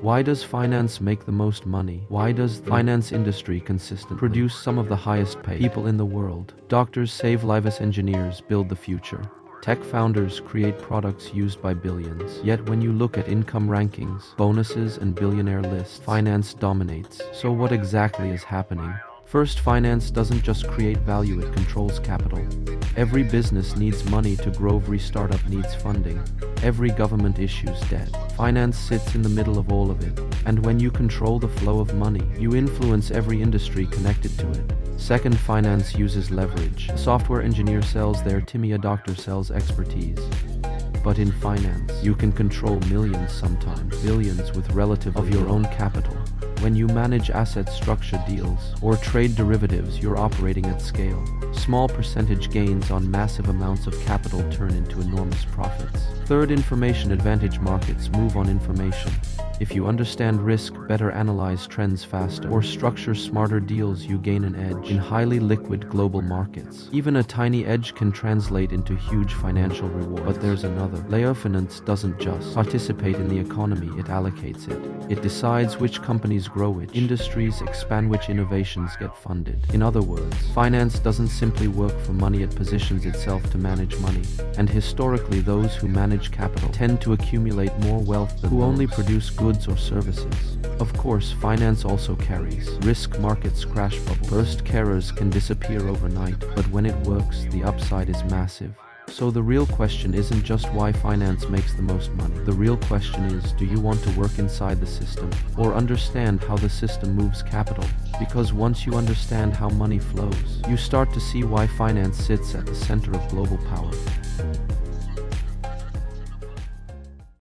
Why does finance make the most money? Why does the finance industry consistently produce some of the highest paid people in the world? Doctors save lives, engineers build the future. Tech founders create products used by billions. Yet when you look at income rankings, bonuses, and billionaire lists, finance dominates. So what exactly is happening? First, finance doesn't just create value, it controls capital. Every business needs money to grow, every startup needs funding. Every government issues debt. Finance sits in the middle of all of it. And when you control the flow of money, you influence every industry connected to it. Second, finance uses leverage. A software engineer sells their Timmy, a doctor sells expertise. But in finance, you can control millions, sometimes billions, with relative of your own capital. When you manage assets, structure deals, or trade derivatives, you're operating at scale. Small percentage gains on massive amounts of capital turn into enormous profits. Third, information advantage. Markets move on information. If you understand risk, better analyze trends faster, or structure smarter deals, you gain an edge in highly liquid global markets. Even a tiny edge can translate into huge financial reward. But there's another layer. Finance doesn't just participate in the economy, it allocates it. It decides which companies grow, which industries expand, which innovations get funded. In other words, finance doesn't simply work for money, it positions itself to manage money. And historically, those who manage capital tend to accumulate more wealth than who only produce goods or services. Of course, finance also carries risk. Markets crash, bubble burst, carriers can disappear overnight, but when it works, the upside is massive. So the real question isn't just why finance makes the most money. The real question is, do you want to work inside the system or understand how the system moves capital? Because once you understand how money flows, you start to see why finance sits at the center of global power.